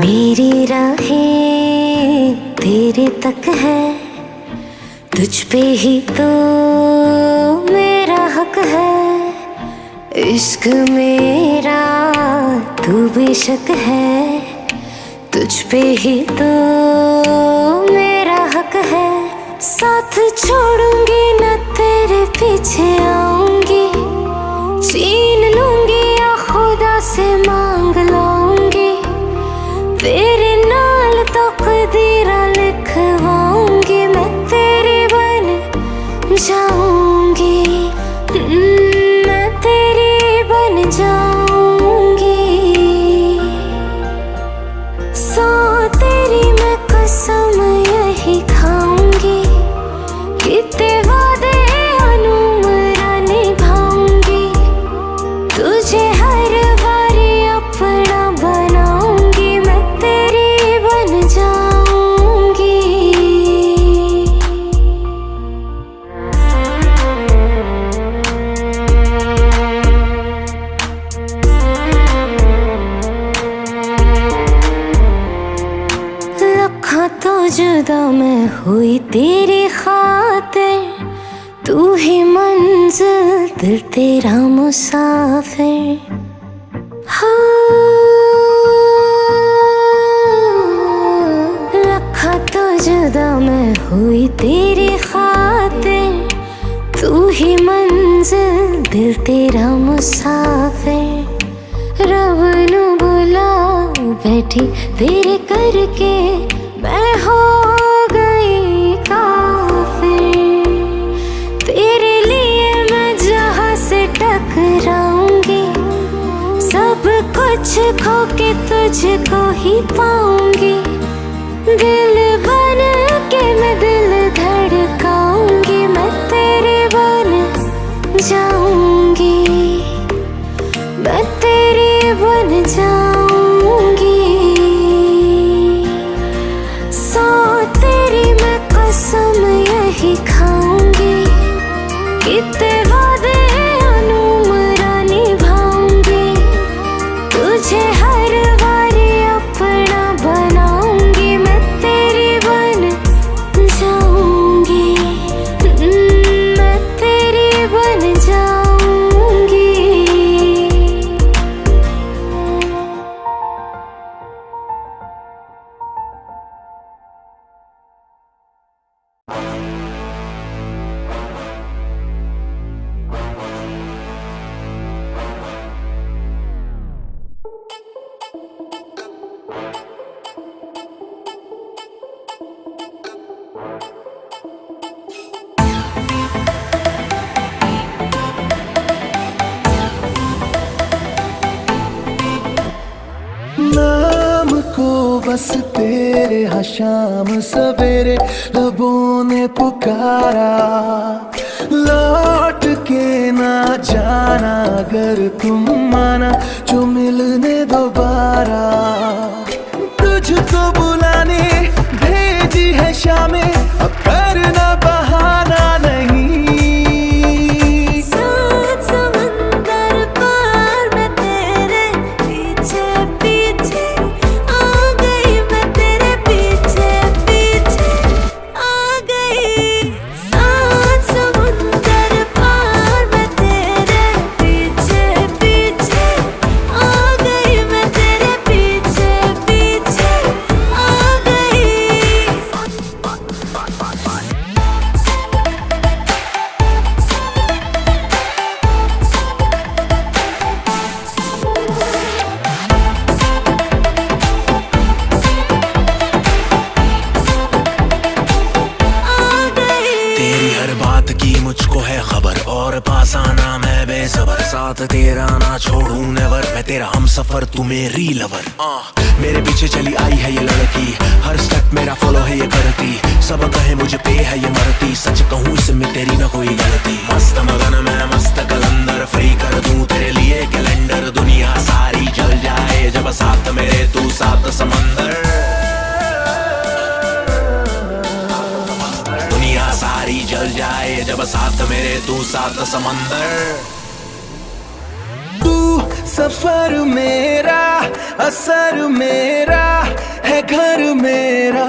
मेरी राहें तेरे तक है, तुझ पे ही तो मेरा हक है। इश्क मेरा तू बेशक है, तुझ पे ही तो मेरा हक है। साथ छोड़ूंगी ना तेरे पीछे आऊंगी, छीन लूंगी या खुदा से मांग लाऊंगी। तेरे नाल तकदीरा लिखवाऊंगी, मैं तेरी बन जाऊंगी, मैं तेरी बन जाऊंगी। सो तेरी मैं कसम यही खाऊंगी, कितने वादे अनुमरा निभाऊंगी। तुझे हर बारी अपना बनाऊंगी, मैं तेरी बन जाऊंगी। लखा तो जुदा मैं हुई तेरी खातिर, तू ही मंजिल दिल तेरा मुसाफिर। लखा तो जुदा मैं हुई तेरी खातिर, तू ही मंजिल दिल तेरा मुसाफिर। रब नू बुला बैठी तेरे करके, मैं हो गई काफिर। तेरे लिए मैं जहां से टकराऊंगी, सब कुछ खो के तुझको ही पाऊंगी। दिल बन के मैं दिल धड़काऊंगी, मैं तेरे बन जाऊंगी, मैं तेरी बन जाऊंगी। सो तेरी मैं कसम यही खाऊंगी, कितने वादे अनुमरा निभाऊंगी। तुझे हर बारी अपना बनाऊंगी, मैं तेरी बन जाऊंगी, मैं तेरी बन जाऊंगी। नाम को बस तेरे हाँ शाम सवेरे लबों ने पुकारा। लौट के ना जाना अगर तुम माना, जो मिलने दोबारा। तुझको बुलाने भेजी है शामें, अब करना बहाना नहीं। सात समंदर पार मैं तेरे पीछे पीछे आ गई, मैं तेरे पीछे पीछे आ गई। सात समंदर पार मैं तेरे पीछे पीछे आ गई, मैं तेरे पीछे पीछे आ गई। तेरी हर बात की मुझको है खबर, और पास आना मैं बेसबर। साथ तेरा ना छोड़ूं नेवर, मैं तेरा हम सफर तू मेरी लवर। मेरे पीछे चली आई है ये लड़की, हर स्टेप मेरा फॉलो है ये करती। सब कहे मुझे पे है ये मरती, सच कहूँ इसमें तेरी ना कोई गलती। मस्त मगन मैं मस्त कलंदर, फ्री कर दूं तेरे लिए कैलेंडर। दुनिया सारी जल जाए जब साथ मेरे तू साथ समंदर। दुनिया सारी जल जाए जब साथ मेरे तू साथ समंदर। तू सफर मेरा असर मेरा है घर मेरा,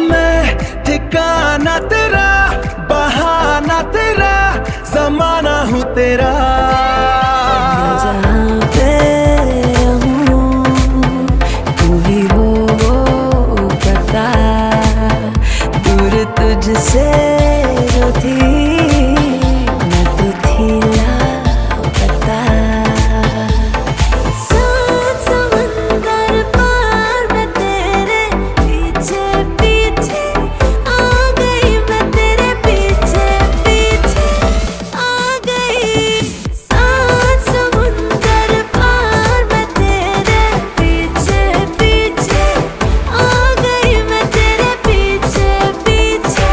मैं ठिकाना तेरा, बहाना तेरा, जमाना हूँ तेरा। जहाँ पे हूँ तू ही वो पता, दूर तुझसे जो थी मैं तो थी लापता। सात समंदर पार मैं तेरे पीछे पीछे आ गई, मैं तेरे पीछे पीछे आ गई। सात समुंदर पार मैं तेरे पीछे पीछे आ गई, मैं तेरे पीछे पीछे।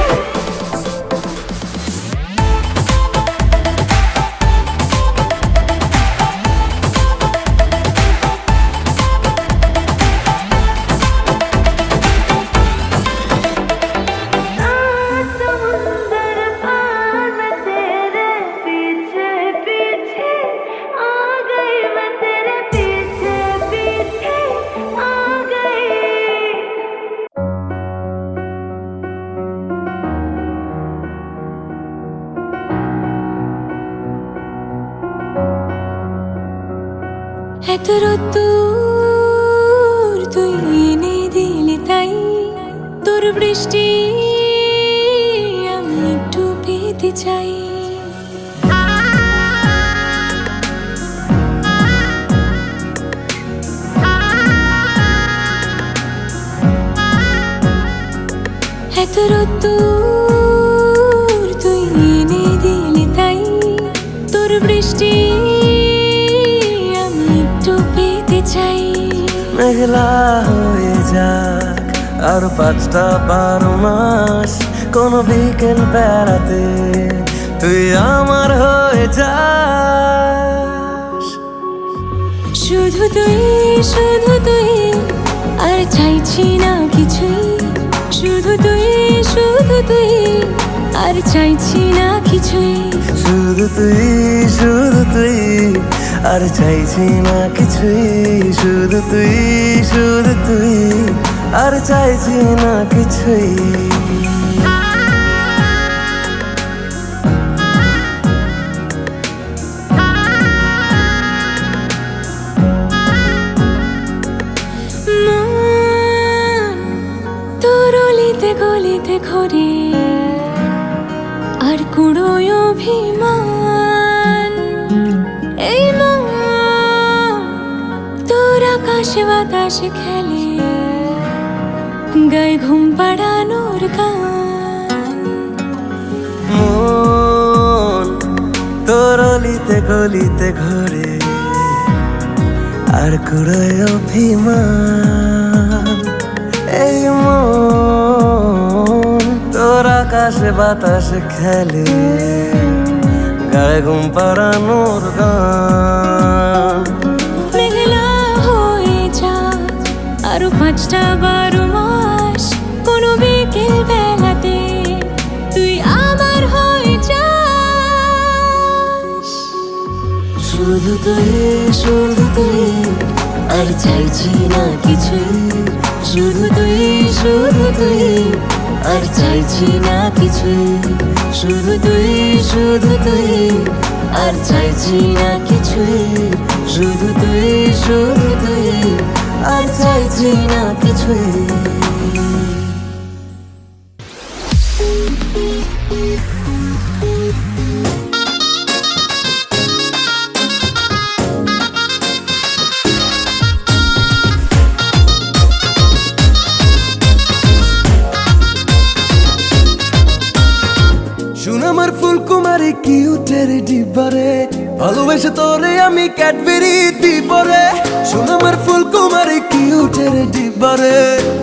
समुंदर पार मैं तेरे पीछे पीछे आ गई, मैं तेरे पीछे पीछे आ गई। এতদূর তুই এনে দিলি তাই, তোর বৃষ্টি আমি একটু পেতে চাই। এতদূর তুই এনে দিলি তাই, তোর বৃষ্টি আমি একটু পেতে চাই। মেঘলা হয়ে যাক আর 5টা 12 মাস, কোন বিকেল বেড়াতে তুই আমার হয়ে যাস। শুধু তুই আর চাইছি না কিছুই, শুধু তুই আর চাইছি না কিছুই। শুধু তুই আর চাইছি না কিছুই, শুধু তুই আর চাইছি না কিছুই। মন তোর অলিতে গলিতে ঘোরে আর কুড়োয় অভিমান, এই মন তোর আকাশে বাতাসে খেলে, গায়ে ঘুম পাড়ানোর গান। মন তোর অলিতে গলিতে ঘোরে আর কুড়োয় অভিমান, এই মন তোর আকাশে বাতাসে খেলে, গায়ে ঘুম পাড়ানোর গান। মেঘলা হয়ে যাক আরো 5টা 12 মাস, কোনো বিকেল বেলাতে তুই আমার হয়ে যাস। শুধু তুই আর চাইছি না কিছুই, শুধু তুই আর চাইছি না কিছুই, শুধু তুই আর চাইছি না কিছুই, শুধু তুই আর চাইছি না কিছুই। শুন আমার ফুলকুমারী কিউটের ডিবারে, ভালোবেসে তোরে আমি ক্যাডবেরি দিবরে। শুন আমার ফুলকুমারী কিউটের ডিবারে,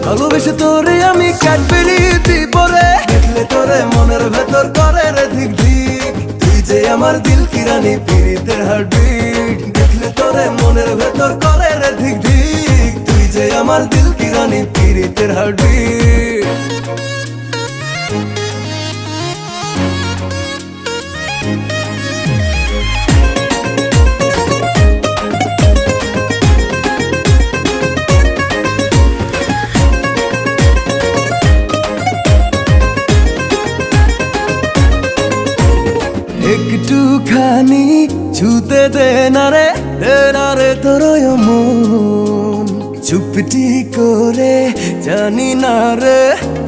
ভালোবেসে তোরে আমি ক্যাডবেরি দিবরে। দেখলে তোরে মনের ভেতর করে রে ধিক ধিক, তুই যে আমার দিল কি রানী পীড়িতের হার্টবিট। দেখলে তোরে মনের ভেতর করে রে ধিক ধিক, তুই যে আমার দিল কি রানী পীড়িতের হার্টবিট। একটুখানি ছুতে দে না রে তোর মন চুপটি করে জানি না রে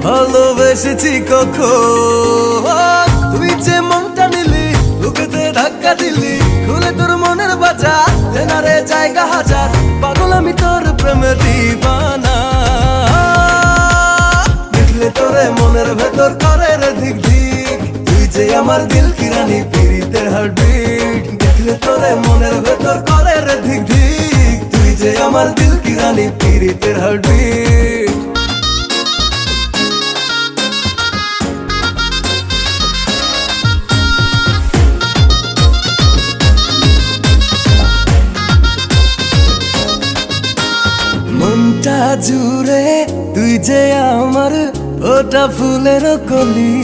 ভালোবেসেছি কখন তুই যে মনটা নিলি বুকেতে ধাক্কা দিলি খুলে তোর মনের বাজার দে না রে জায়গা হাজার পাগল আমি তোর প্রেমে দিবানা দেখলে তোরে মনের ভেতর করে রে ধিক ধিক তুই যে আমার দিল কি রানী পীড়িতের হার্টবিট দেখলে তোরে মনের ভেতর করে রে ধিক ধিক তুই যে আমার দিল কি রানী পীড়িতের হার্টবিট মনটা জুড়ে তুই যে আমার ওটা ফুলের কলি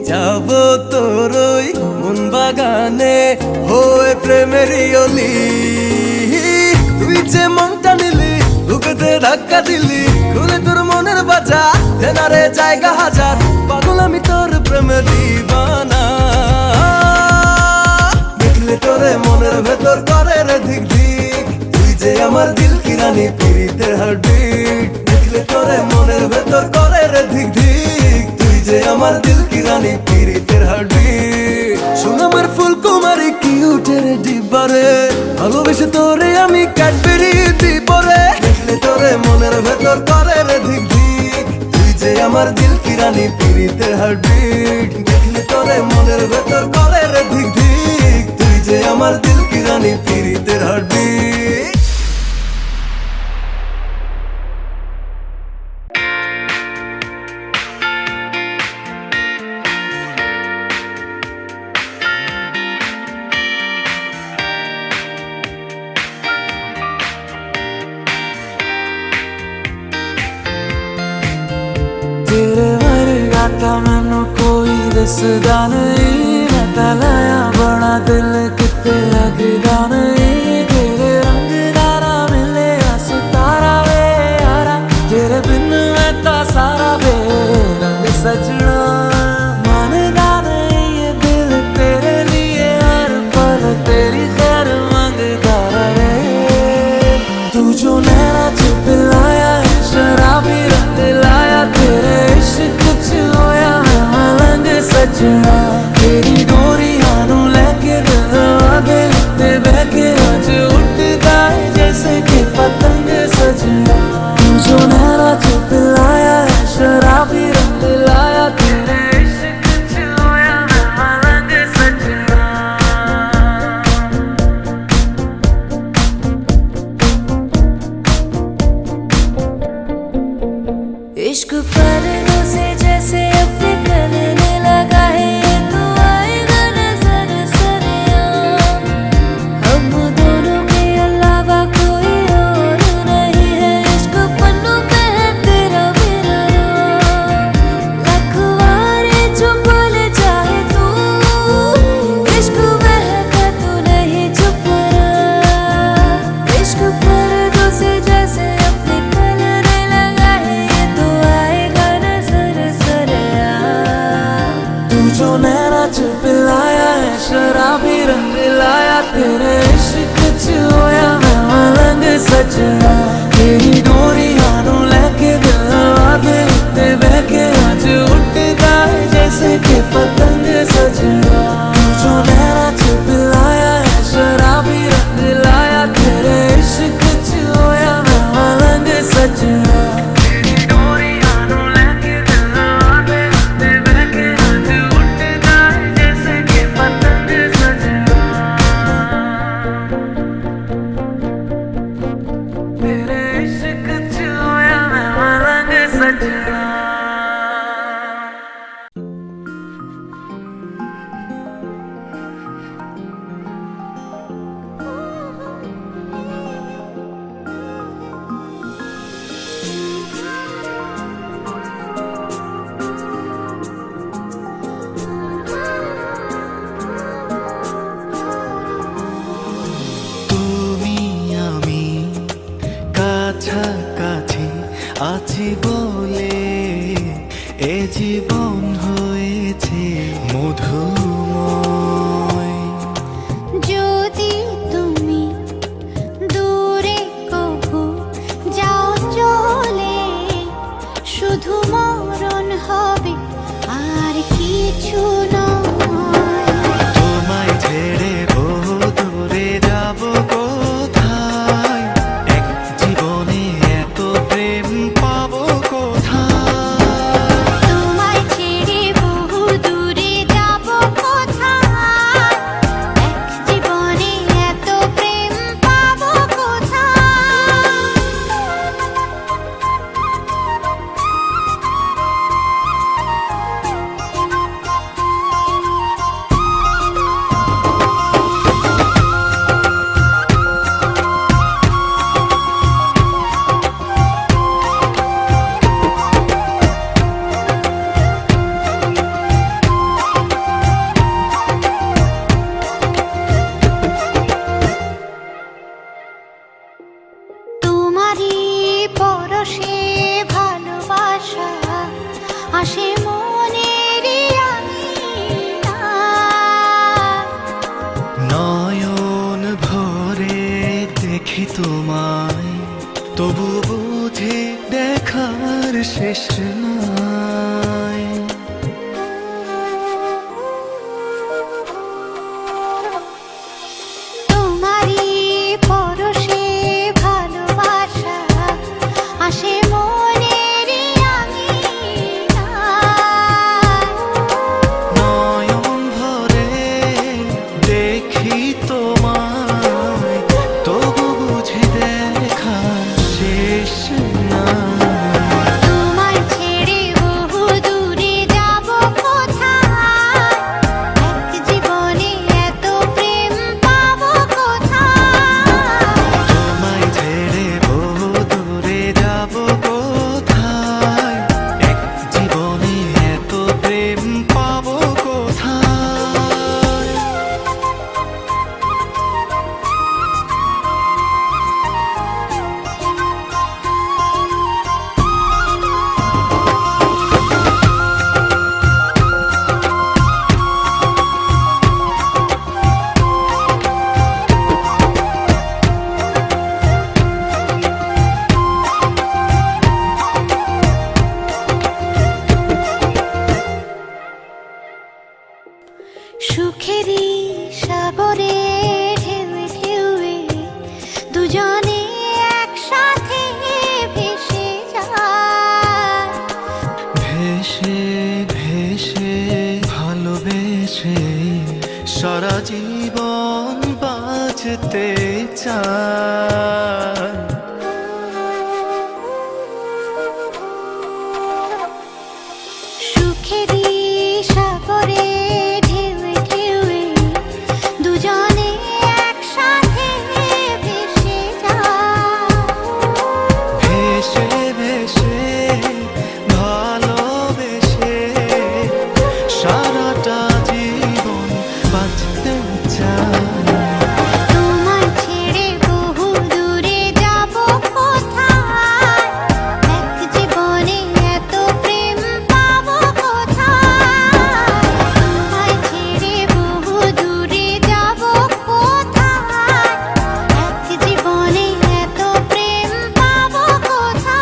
যাব তোর ওই মন বাগানে হয়ে প্রেমেরই অলি তুই যে মনটা নিলি বুকেতে ধাক্কা দিলি খুলে তোর মনের বাজার দে না রে জায়গা হাজার পাগল আমি তোর প্রেমে দিবানা দেখলে তোরে মনের ভেতর করে রে ধিক ধিক তুই যে আমার দিল কি রানী পীড়িতের হার্টবিট দেখলে তোরে মনের ভেতর করে রে ধিক ধিক তুই যে আমার দিল কি রানী পীড়িতের হার্টবিট শোন আমার ফুলকুমারী কিউটের ডিব্বারে ভালোবেসে তোরে আমি ক্যাডবেরি দিব রে দেখলে তোরে মনের ভেতর করে রে ধিক ধিক তুই যে আমার দিল কি রানী পীড়িতের হার্টবিট দেখলে তোরে মনের ভেতর করে রে ধিক ধিক তুই যে আমার দিল কি রানী পীড়িতের হার্টবিট तेरे वर्गा था मैनू कोई दसदा नहीं मैं तलाया बड़ा दिल किते लगदा नहीं तेरे रंग दारा मिले सितारा वे यारा तेरे बिन मैं ता सारा बेरंग सजना मानदा नहीं ये दिल तेरे लिए हर पल तेरी खैर मांगदा रहे तू जो नैना चुप लाया है शराबी रंग लाया तेरे इश्क च होया मैं मलंग सजना तेरी डोरी हानू लेके दिल आगे ते बहके आज उठदा है जैसे कि पतंग सजना तू जो नैना चुप लाया है शराबी रंग लाया तेरे इश्क च होया मैं मलंग सजना इश्क पर्दों से जैसे अब निकलने लगा है ये तो आएगा नजर सरेआम हम दोनों के अलावा कोई और नहीं है इश्क पन्नों पे है तेरा मेरा नाम लखवारे जो बोले चाहे तू इश्क महका तू नहीं चुप रहा इश्क पर्दों से जैसे अब निकलने लगा है ये तो आएगा नजर सरेआम तू जो नैना चुप लाया है शराबी रंग लाया तेरे इश्क च होया मैं मलंग सजना तेरी डोरी हानू लेके दिल आगे ते बहके आज उठदा है जैसे कि पतंग सजना तू जो नैना चुप लाया है शराबी रंग लाया तेरे इश्क च होया मैं मलंग सजना तेरी डोरी हानू लेके दिल आगे ते बहके आज उठदा है जैसे कि पतंग सजना तेरे इश्क च होया मैं मलंग सजना তুমি আমি কাছাকাছি আছি বলে এ জীবন হয়েছে মধুময় দেখি তোমায়, তবু বুঝি দেখার শেষ নাই। তোমারই পরশে ভালোবাসা আসে মনেরই আঙিনায়। নয়ন ভরে দেখি তোমায়, তবু বুঝি দেখার শেষ নাই। তোমায় ছেড়ে বহু দূরে যাব কোথায়, এক জীবনে এত প্রেম পাবো কোথায়। তোমায় ছেড়ে বহু দূরে যাব কোথায়, এক জীবনে এত প্রেম পাবো কোথায়। সুখেরই সাগরে ঢেউয়ে ঢেউয়ে দুজনে একসাথে ভেসে যায়। ভেসে ভেসে ভালোবেসে সারা জীবন বাঁচতে চায়। সুখেরই সাগরে ঢেউয়ে ঢেউয়ে দুজনে একসাথে ভেসে যায়। ভেসে ভেসে ভালোবেসে সারাটা জীবন বাঁচতে চায়। তোমায় ছেড়ে বহু দূরে যাব কোথায়, এক জীবনে এত প্রেম পাবো কোথায়। তোমায় ছেড়ে বহু দূরে যাব কোথায়, এক জীবনে এত প্রেম পাবো কোথায়।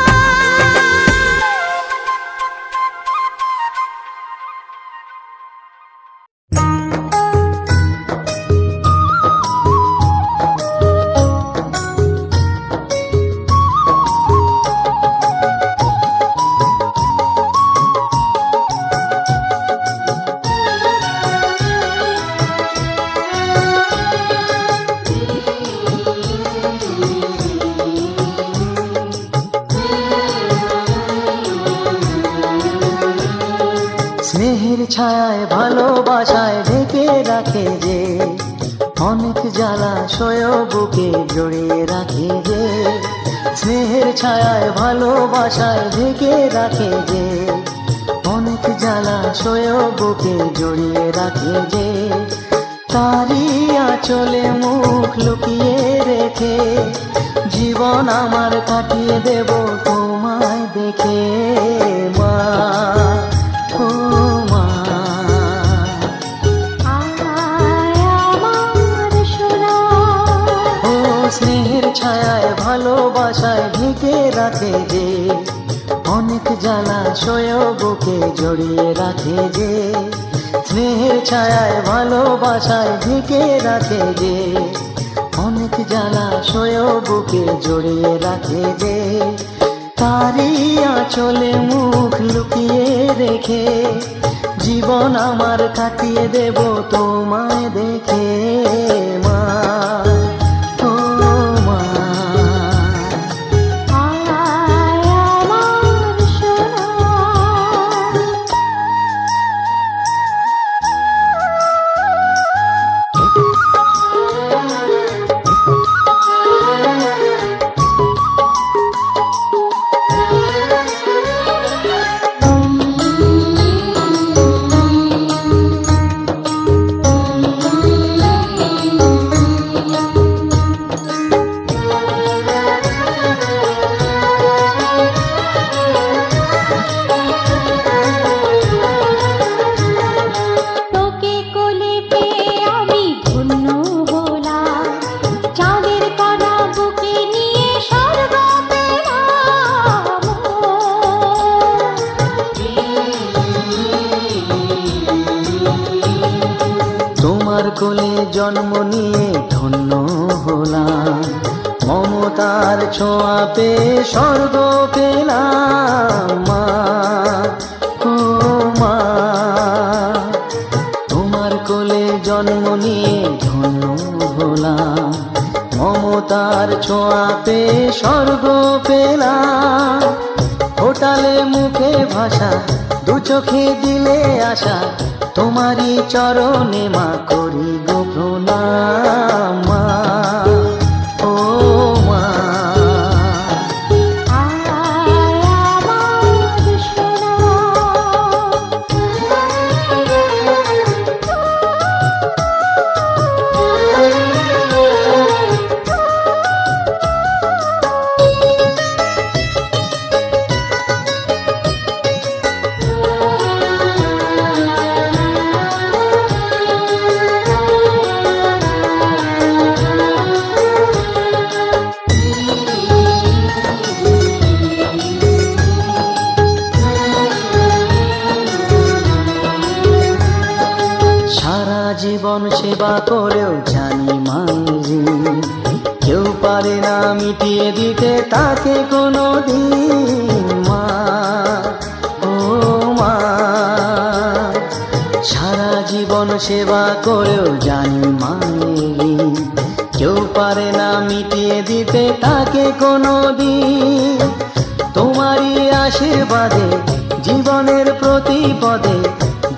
স্নেহের ছায়ায় ভালোবাসায় ঢেকে রাখে যে, অনেক জ্বালাশয় বুকে জড়িয়ে রাখে যে। স্নেহের ছায়ায় ভালোবাসায় ঢেকে রাখে যে, অনেক জ্বালাশয় বুকে জড়িয়ে রাখে যে। তারি আঁচলে মুখ লুকিয়ে রেখে জীবন আমার কাটিয়ে দেব তোমায় দেখে মা, ও মা। আয় আমার সোনা, ও স্নেহের ছায়ায় ভালোবাসায় ঢেকে রাখে যে, অনেক জ্বালাশয় বুকে জড়িয়ে রাখে যে। স্নেহের ছায়ায় ভালোবাসায় ঢেকে রাখে যে, অনেক জ্বালাশয় বুকে জড়িয়ে রাখে যে। তারি আঁচলে মুখ লুকিয়ে রেখে জীবন আমার কাটিয়ে দেব তোমায় দেখে মা, ও মা। আয় আমার সোনা। ধন্য হলাম, মমতার ছোঁয়া পেয়ে স্বর্গ পেলাম মা, ও মা। তোমার কোলে জন্ম নিয়ে ধন্য হলাম, মমতার ছোঁয়া পেয়ে স্বর্গ পেলাম। ফোটালে মুখে ভাষা, দু চোখে দিলে আশা, তোমারই চরণে মা করি গো প্রণাম মা, ও মা। আয় আমার সোনা, সারা জীবন সেবা করেও জানি মাঝি, কেউ পারে না মিটিয়ে দিতে তাকে কোনো দিন মা, ও মা। সারা জীবন সেবা করেও জানি মায়েরি, কেউ পারে না মিটিয়ে দিতে তাকে কোনো দিন। তোমারই আশীর্বাদে জীবনের প্রতি পদে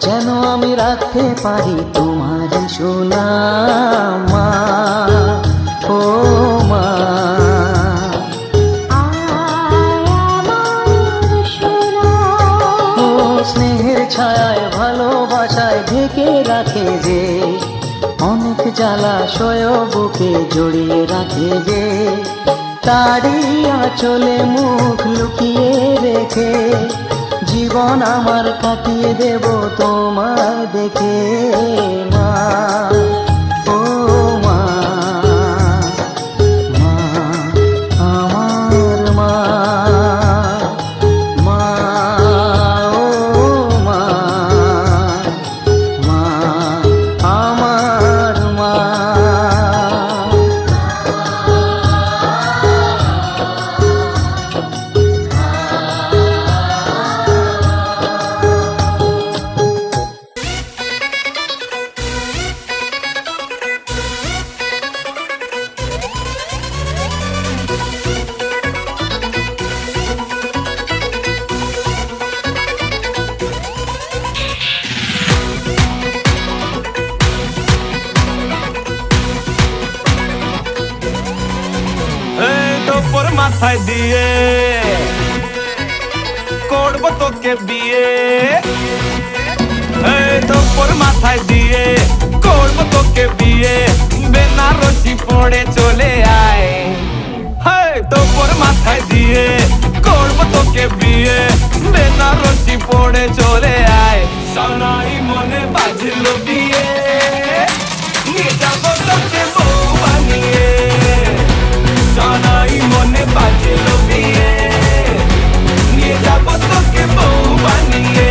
যেন আমি রাখতে পারি তোমারই সুনাম মা, ও মা। আয় আমার সোনা, ও স্নেহের ছায়ায় ভালোবাসায় ঢেকে রাখে যে, অনেক জ্বালাশয় বুকে জড়িয়ে রাখে যে, তারই আঁচলে মুখ লুকিয়ে রেখে জীবন আমার কাটিয়ে দেব তোমার দেখে মা, ও মা। মা আমার মা, মা, ও মা, মা আমার মা। তোর মাথায় দিয়ে করবো তোকে বিয়ে, তোর মাথায় দিয়ে করবো তোকে বিয়ে, বেনারসি পড়ে চলে আয়। তোর মাথায় দিয়ে করবো তোকে বিয়ে, বেনারসি পড়ে চলে আয়। সানাই মনে বাজলো বিয়ে, নিয়ে যাবো তোকে বউ বানিয়ে। সানাই মনে বাজলো বিয়ে, নিয়ে যাবো তোকে বউ বানিয়ে।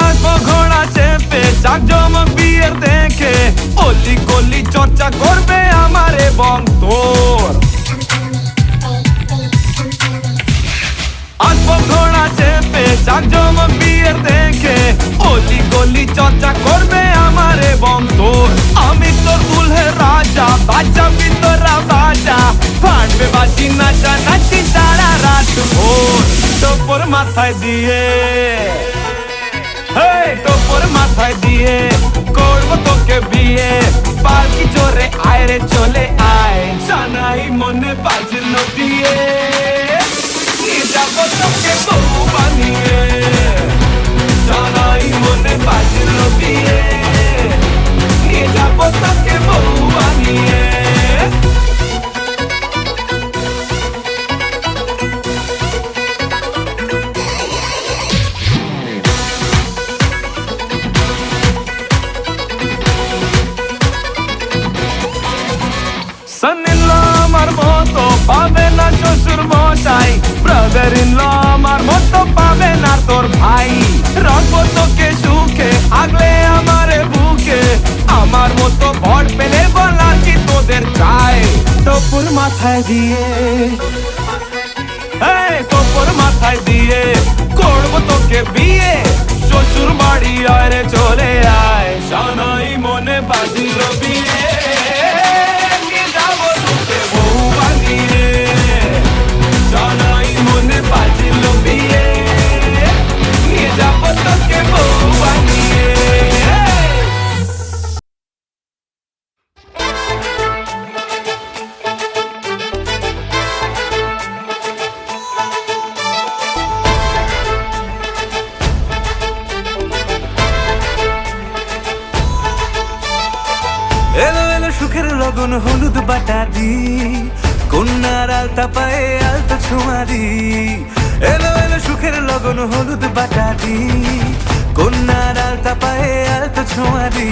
আসবো ঘোড়া চেপে জাকজমক বিয়ের দেখে, অলি গলি চর্চা করবে আমার এবং তোর। আসবো ঘোড়া চেপে জাকজমক বিয়ের দেখে, অলি গলি চর্চা করবে আমার এবং তোর। আমি তোর দুলহে রাজা, বাজাবি তোরা বাজা, ফাটবে বাজি নাচা নাচি সারা রাত ভোর। তোর মাথায় দিয়ে তোর মাথায় দিয়ে করবো তোকে বিয়ে, পালকি চড়ে আয় রে চলে আয়। সানাই মনে বাজলো বিয়ে, নিয়ে যাবো তোকে বউ বানিয়ে। সানাই মনে বাজলো বিয়ে, নিয়ে যাবো তোকে বউ বানিয়ে। আমার মতো পাবে না শ্বশুর মশাই, ব্রাদার ইন ল আমার মতো পাবে না তোর ভাই। রাখবো তোকে সুখে আগলে আমারে বুকে, আমার মতো বর পেলে বলা কি তোদের চাই। টপুর মাথায় দিয়ে তোর মাথায় দিয়ে করবো তোকে বিয়ে, শ্বশুর বাড়ি আরে চলে আয়, সানাই মনে বাজিল বিয়ে, নিয়ে যাবো তোকে বউ বানিয়ে, সানাই মনে বাজিল বিয়ে, নিয়ে যাবো তোকে বউ বানিয়ে। এলো এলো সুখের লগন হলুদ বাটা দি, কন্যার আলতা পায়ে আলতা ছোঁয়া দি। এলো এলো সুখের লগন হলুদ বাটা দি, কন্যার আলতা পায়ে আলতা ছোঁয়া দি।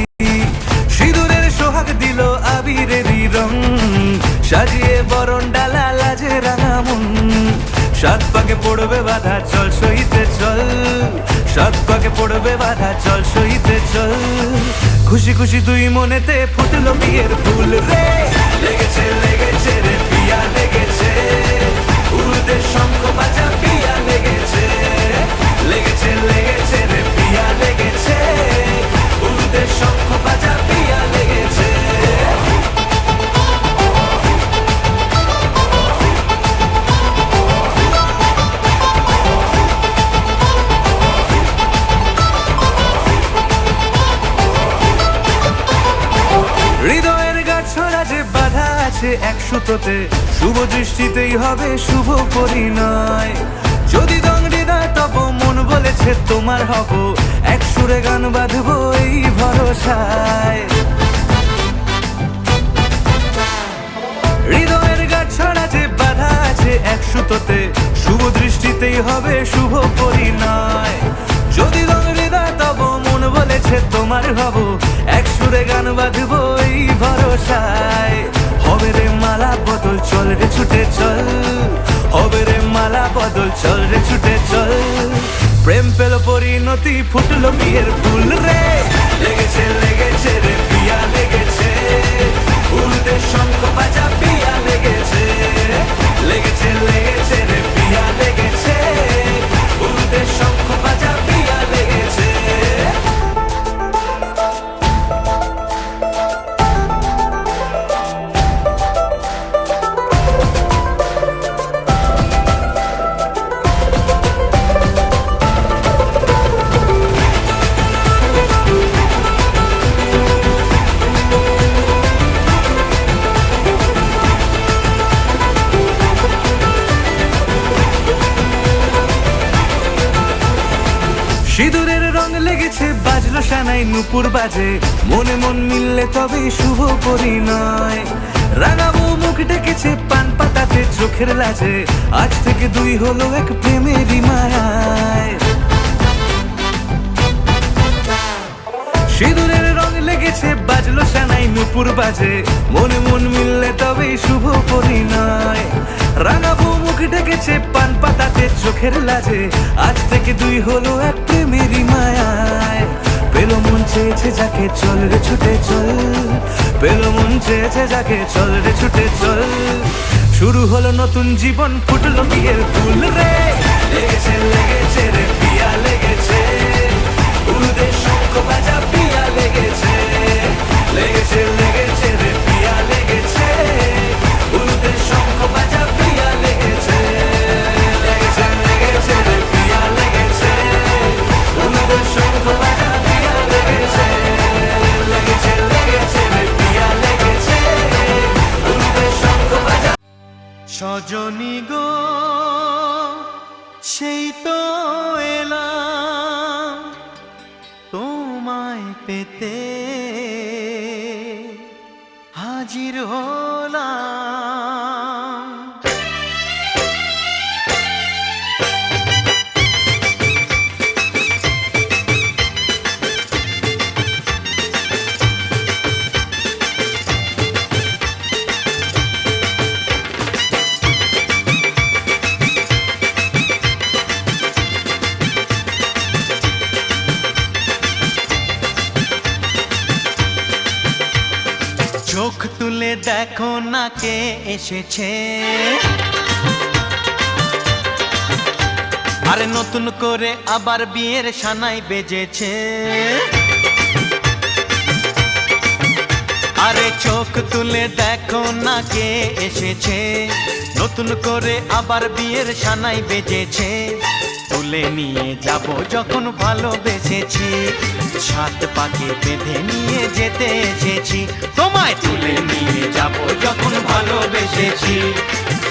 সিঁদুরের সোহাগ দিল আবিরেরই রং, সাজিয়ে বরণ ডালা লাজে রাঙা মন। সাত পাকে পড়বে বাধা চল সইতে চল, সাত পাকে পড়বে বাধা চল সইতে চল। খুশি খুশি দুই মনেতে ফুটলো বিয়ের ফুল রে, লেগেছে লেগেছে রে পিয়া লেগেছে, উড়তে শঙ্খ বাজা পিয়া লেগেছে, লেগেছে লেগেছে রে পিয়া লেগেছে, উড়তে শঙ্খ বাজা পিয়া লেগেছে। হৃদয়ের গাছড়া যে বাধা আছে এক সুতোতে, শুভ দৃষ্টিতেই হবে শুভ পরিণয়। যদি দংড়ি দেয় তব মন বলেছে তোমার হব, এক সুরে গান বাঁধবো এই ভরসায়। হৃদয়ের গাছড়া যে বাধা আছে এক সুতোতে, শুভ দৃষ্টিতেই হবে শুভ পরিণয়। যদি দংড়ি দেয় তব মন বলেছে তোমার হব, এক সুরে গান বাঁধবো এই ভরসায়। হবে রে মালা বদল চল রে ছুটে চল, হবে রে মালা বদল চল রে ছুটে চল। প্রেম পেল পরিণতি ফুটলো বিয়ের ফুল রে, লেগেছে লেগেছে রে পিয়া লেগেছে, উড়তে শঙ্খ বাজা পিয়া লেগেছে, লেগেছে লেগেছে রে পিয়া লেগেছে, উড়তে শঙ্খ বাজা পিয়া লেগেছে। সিঁদুরের রং লেগেছে বাজলো সানাই নুপুর বাজে, মনে মন মিললে তবে শুভ পরিণয়। রাঙাবো মুখ ডেকেছে পান পাতাতে চোখের লাজে, আজ থেকে দুই হলো এক প্রেমেরই মায়ায়। সিঁদুরের রং লেগেছে বাজলো সানাই নুপুর বাজে, মনে মন মিললে তবে শুভ পরিণয়। রাঙাবো মুখ ডেকেছে পান পাতাতে চোখের লাজে, আজ থেকে দুই হলো এক প্রেমেরই মায়ায়। পেলো মন চেয়েছে যাকে চল রে ছুটে চল, পেলো মন চেয়েছে যাকে চল রে ছুটে চল। শুরু হলো নতুন জীবন ফুটলো বিয়ের ফুল রে, লেগেছে লেগেছে রে পিয়া লেগেছে, উড়তে শঙ্খ বাজা পিয়া লেগেছে, লেগেছে লেগেছে রে পিয়া লেগেছে, উড়তে শঙ্খ বাজা পিয়া লেগেছে, লেগেছে লেগেছে রে পিয়া লেগেছে, উড়তে শঙ্খ বাজা পিয়া লেগেছে, লেগেছে লেগেছে রে পিয়া লেগেছে, উড়তে শঙ্খ বাজা। সজনী গো সেই তো এলাম তোমায় পেতে, হাজির হলাম। চোখ তুলে দেখো না কে এসেছে, আরে নতুন করে আবার বিয়ের সানাই বেজেছে। আরে চোখ তুলে দেখো না কে এসেছে, নতুন করে আবার বিয়ের সানাই বেজেছে। তুলে নিয়ে যাব যখন ভালোবেসেছি, সাত পাকে বেঁধে নিয়ে যেতে এসেছি। তোমায় তুলে নিয়ে যাব যখন ভালোবেসেছি,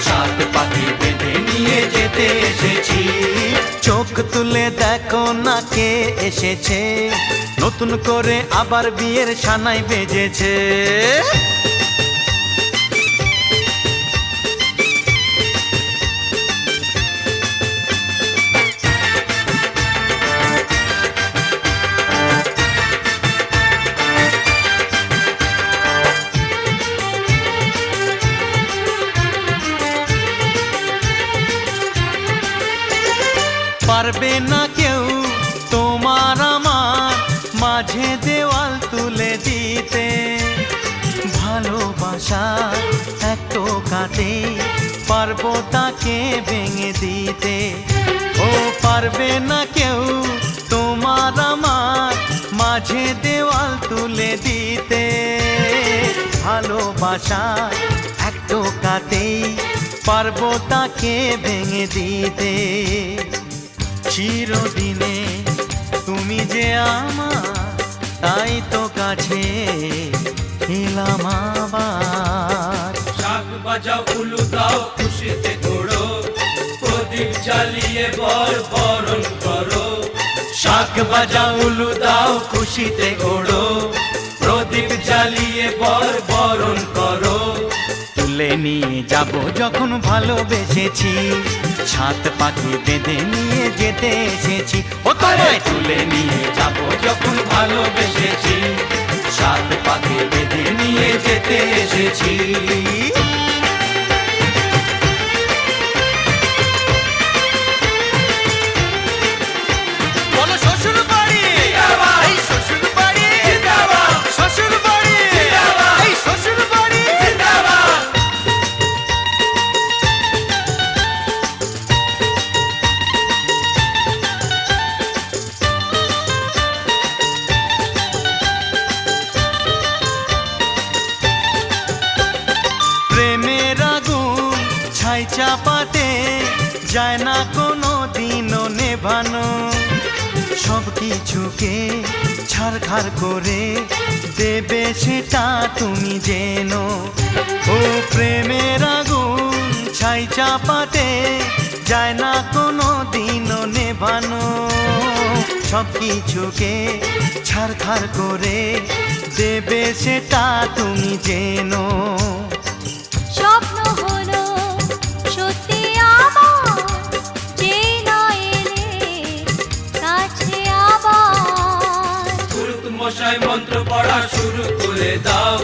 সাত পাকে বেঁধে নিয়ে যেতে এসেছি। চোখ তুলে দেখো না কে এসেছে, নতুন করে আবার বিয়ের সানাই বেজেছে। পারবে না কেউ তোমার আমার মাঝে দেওয়াল তুলে দিতে, ভালোবাসা এক টোকাতে পারবো তাকে ভেঙে দিতে। ও পারবে না কেউ তোমার আমার মাঝে দেওয়াল তুলে দিতে, ভালোবাসা এক টোকাতেই পারবো তাকে ভেঙে দিতে। চিরদিনে তুমি যে আমার, তাই তো কাছে এলাম আবার। শাক বাজাও উলু দাও খুশিতে ঘোড়ো, প্রদীপ জ্বালিয়ে বরণ করো। শাক বাজাও উলু দাও খুশিতে ওড়ো, প্রদীপ জ্বালিয়ে বরণ করো। তুলে নিয়ে যাব যখন ভালোবেসেছি, সাত পাকে বেঁধে নিয়ে যেতে এসেছি। ও তোমায় তুলে নিয়ে যাব যখন ভালোবেসেছি, সাত পাকে বেঁধে নিয়ে যেতে এসেছি। বলো শ্বশুর বাড়ি, এই শ্বশুর বাড়ি, শ্বশুর বাড়ি, এই শ্বশুর বাড়ি। প্রেমের আগুন ছাই চাপাতে যায় না কোনো দিনও নেভানো, সব কিছুকে ছারখার করে দেবে সেটা তুমি জেনো। ও প্রেমের আগুন ছাই চাপাতে যায় না কোনো দিনও নেভানো, সব কিছুকে ছারখার করে দেবে সেটা তুমি জেনো। স্বপ্ন হলো সত্যি আমার, যে না এলে কাছে আবার। পুরুত মশাই মন্ত্র পড়া শুরু করে দাও,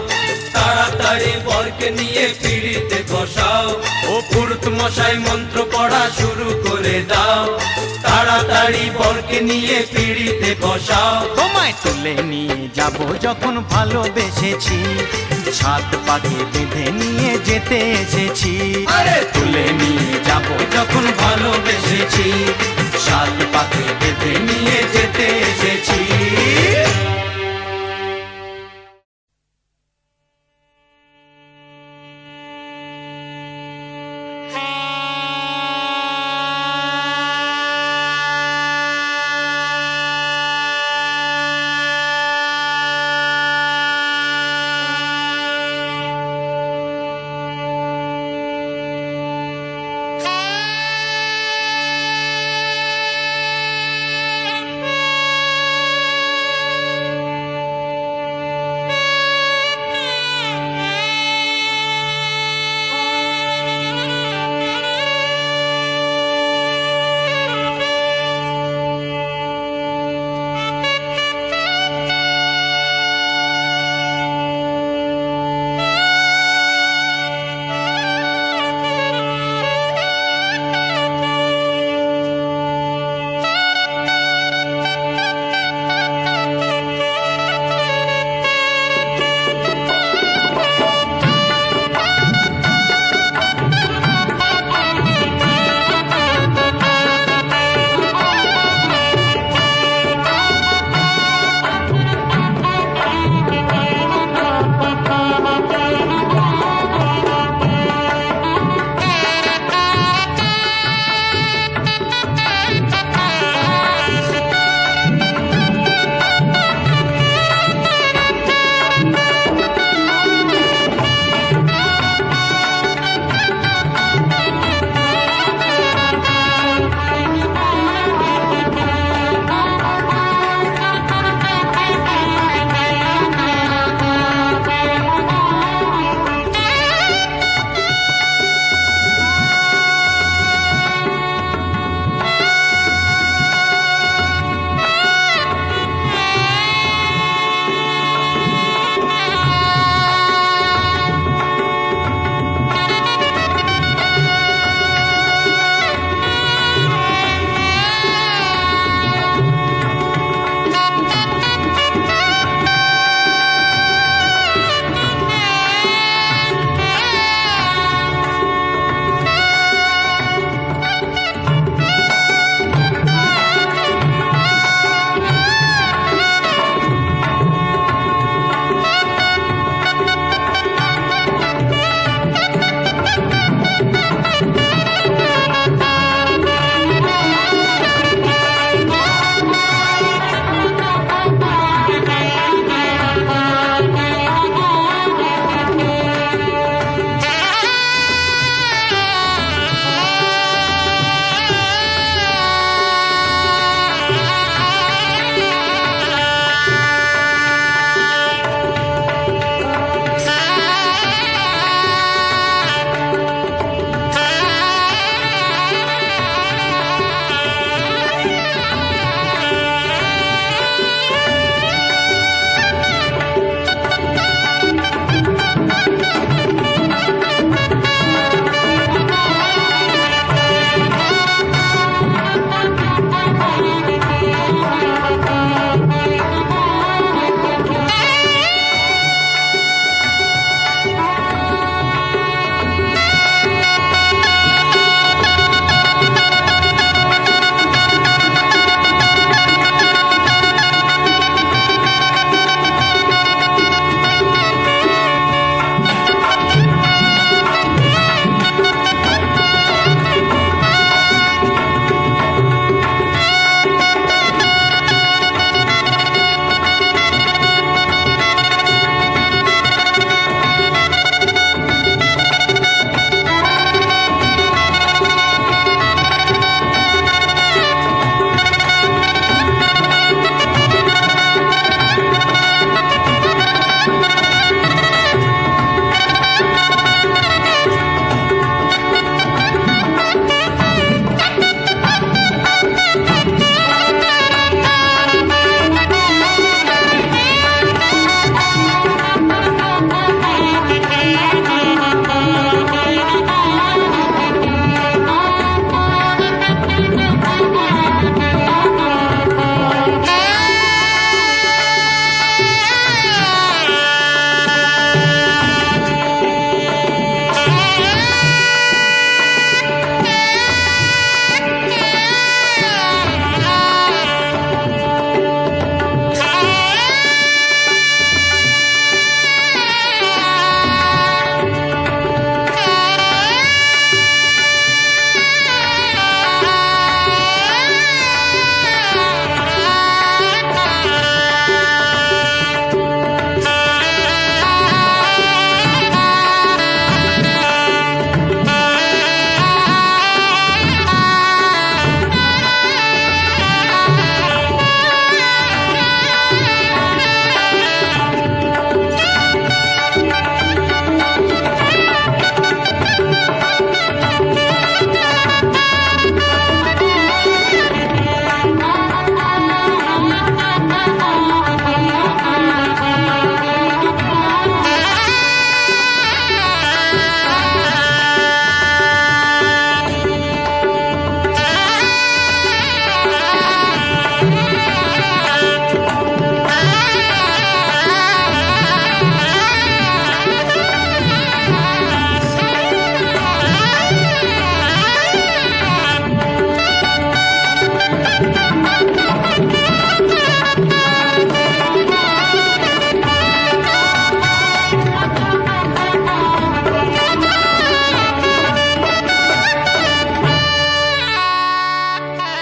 তাড়াতাড়ি বরকে নিয়ে পিড়িতে বসাও। ও পুরুত মশাই মন্ত্র পড়া শুরু করে দাও, তাড়াতাড়ি বরকে নিয়ে পিড়িতে বসাও। তোমায় তুলে নিয়ে যাব যখন ভালোবেসেছি, সাত পাকে বেঁধে নিয়ে যেতে এসেছি। আরে তুলে নিয়ে যাব যখন ভালোবেসেছি, সাত পাকে বেঁধে নিয়ে যেতে এসেছি।